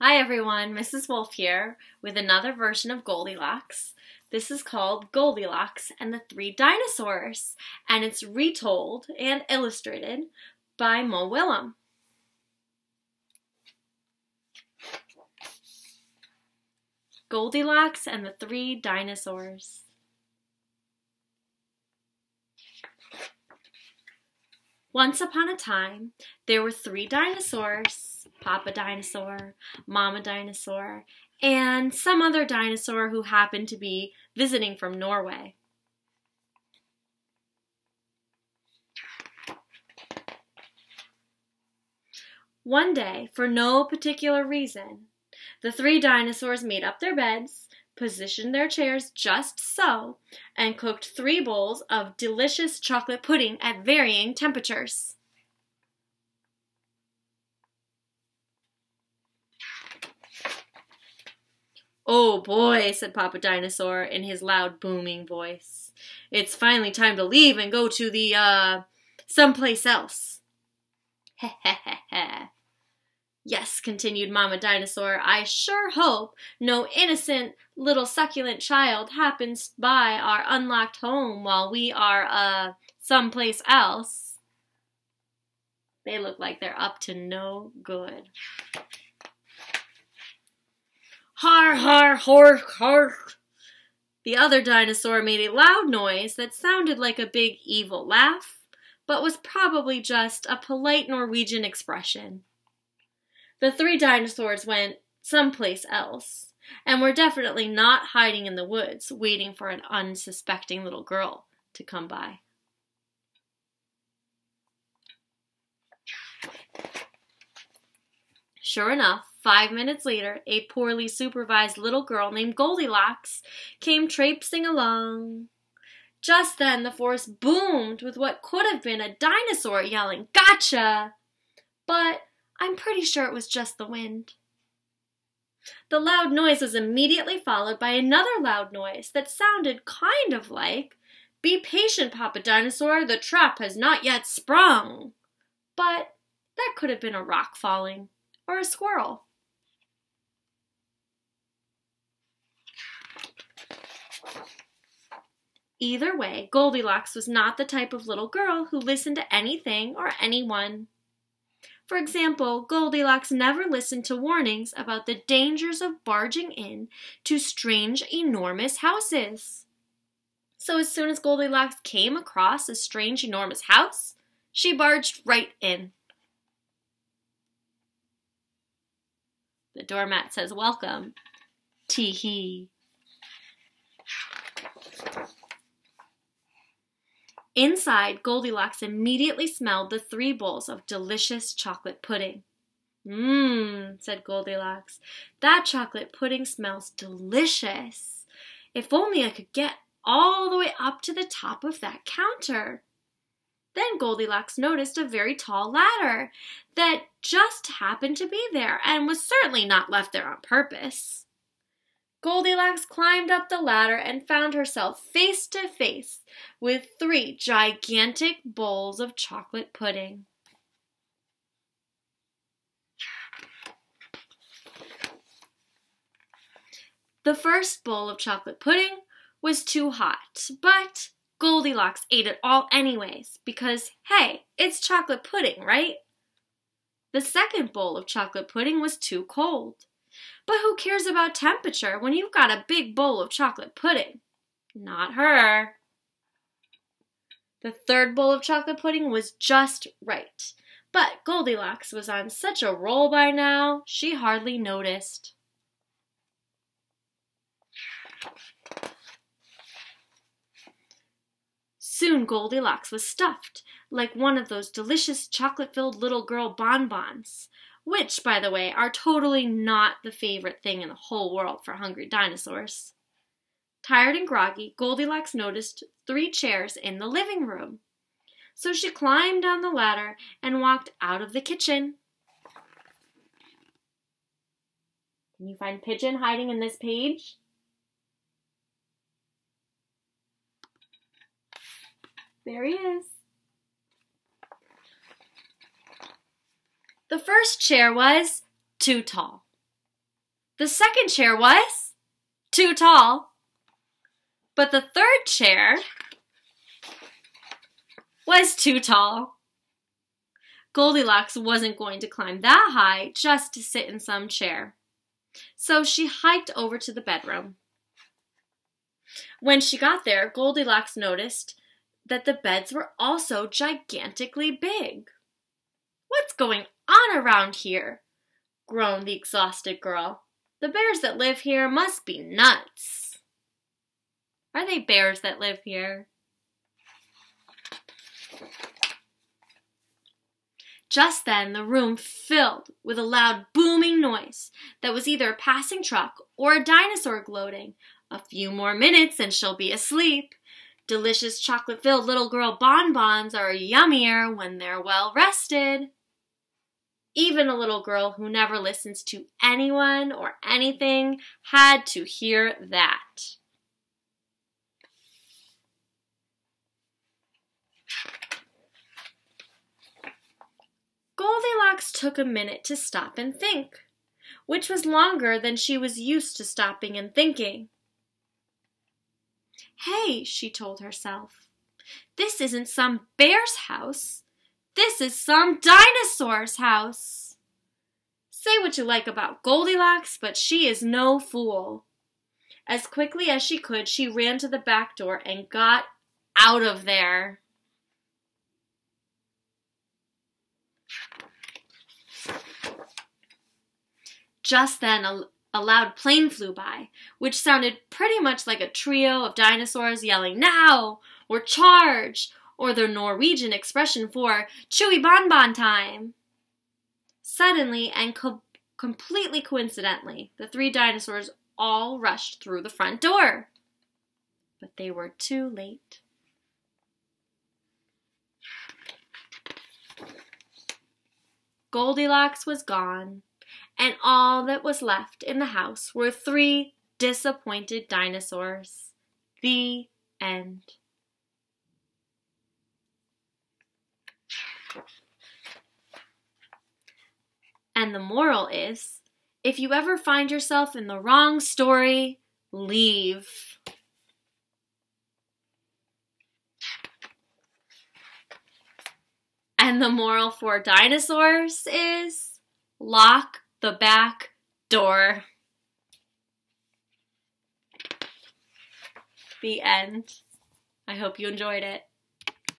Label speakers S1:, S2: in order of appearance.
S1: Hi everyone, Mrs. Wolf here with another version of Goldilocks. This is called Goldilocks and the Three Dinosaurs, and it's retold and illustrated by Mo Willems. Goldilocks and the Three Dinosaurs. Once upon a time, there were three dinosaurs, Papa Dinosaur, Mama Dinosaur, and some other dinosaur who happened to be visiting from Norway. One day, for no particular reason, the three dinosaurs made up their beds, positioned their chairs just so, and cooked 3 bowls of delicious chocolate pudding at varying temperatures. "Oh boy," said Papa Dinosaur in his loud, booming voice. "It's finally time to leave and go to the, someplace else." "Heh heh heh heh. Yes," continued Mama Dinosaur, "I sure hope no innocent little succulent child happens by our unlocked home while we are, someplace else." They look like they're up to no good. "Har, har, hor, har." The other dinosaur made a loud noise that sounded like a big evil laugh, but was probably just a polite Norwegian expression. The three dinosaurs went someplace else, and were definitely not hiding in the woods, waiting for an unsuspecting little girl to come by. Sure enough, 5 minutes later, a poorly supervised little girl named Goldilocks came traipsing along. Just then, the forest boomed with what could have been a dinosaur yelling, "Gotcha!" But I'm pretty sure it was just the wind. The loud noise was immediately followed by another loud noise that sounded kind of like, "Be patient, Papa Dinosaur, the trap has not yet sprung." But that could have been a rock falling, or a squirrel. Either way, Goldilocks was not the type of little girl who listened to anything or anyone. For example, Goldilocks never listened to warnings about the dangers of barging in to strange, enormous houses. So as soon as Goldilocks came across a strange, enormous house, she barged right in. The doormat says, "Welcome." Tee-hee. Inside, Goldilocks immediately smelled the 3 bowls of delicious chocolate pudding. "Mmm," said Goldilocks. "That chocolate pudding smells delicious. If only I could get all the way up to the top of that counter." Then Goldilocks noticed a very tall ladder that just happened to be there and was certainly not left there on purpose. Goldilocks climbed up the ladder and found herself face to face with 3 gigantic bowls of chocolate pudding. The first bowl of chocolate pudding was too hot, but Goldilocks ate it all anyways because, hey, it's chocolate pudding, right? The second bowl of chocolate pudding was too cold. But who cares about temperature when you've got a big bowl of chocolate pudding? Not her. The third bowl of chocolate pudding was just right. But Goldilocks was on such a roll by now, she hardly noticed. Soon Goldilocks was stuffed like one of those delicious chocolate-filled little girl bonbons, which, by the way, are totally not the favorite thing in the whole world for hungry dinosaurs. Tired and groggy, Goldilocks noticed 3 chairs in the living room. So she climbed down the ladder and walked out of the kitchen. Can you find Pigeon hiding in this page? There he is. The first chair was too tall. The second chair was too tall. But the third chair was too tall. Goldilocks wasn't going to climb that high just to sit in some chair. So she hiked over to the bedroom. When she got there, Goldilocks noticed that the beds were also gigantically big. "What's going on around here?" groaned the exhausted girl. "The bears that live here must be nuts." Are they bears that live here? Just then, the room filled with a loud booming noise that was either a passing truck or a dinosaur gloating. "A few more minutes and she'll be asleep. Delicious chocolate-filled little girl bonbons are yummier when they're well rested." Even a little girl who never listens to anyone or anything had to hear that. Goldilocks took a minute to stop and think, which was longer than she was used to stopping and thinking. "Hey," she told herself, "this isn't some bear's house. This is some dinosaur's house." Say what you like about Goldilocks, but she is no fool. As quickly as she could, she ran to the back door and got out of there. Just then, a loud plane flew by, which sounded pretty much like a trio of dinosaurs yelling "Now!" or "Charge!" or the Norwegian expression for "Chewy bonbon time." Suddenly and completely coincidentally, the three dinosaurs all rushed through the front door. But they were too late. Goldilocks was gone, and all that was left in the house were three disappointed dinosaurs. The end. And the moral is, if you ever find yourself in the wrong story, leave. And the moral for dinosaurs is, lock the back door. The end. I hope you enjoyed it.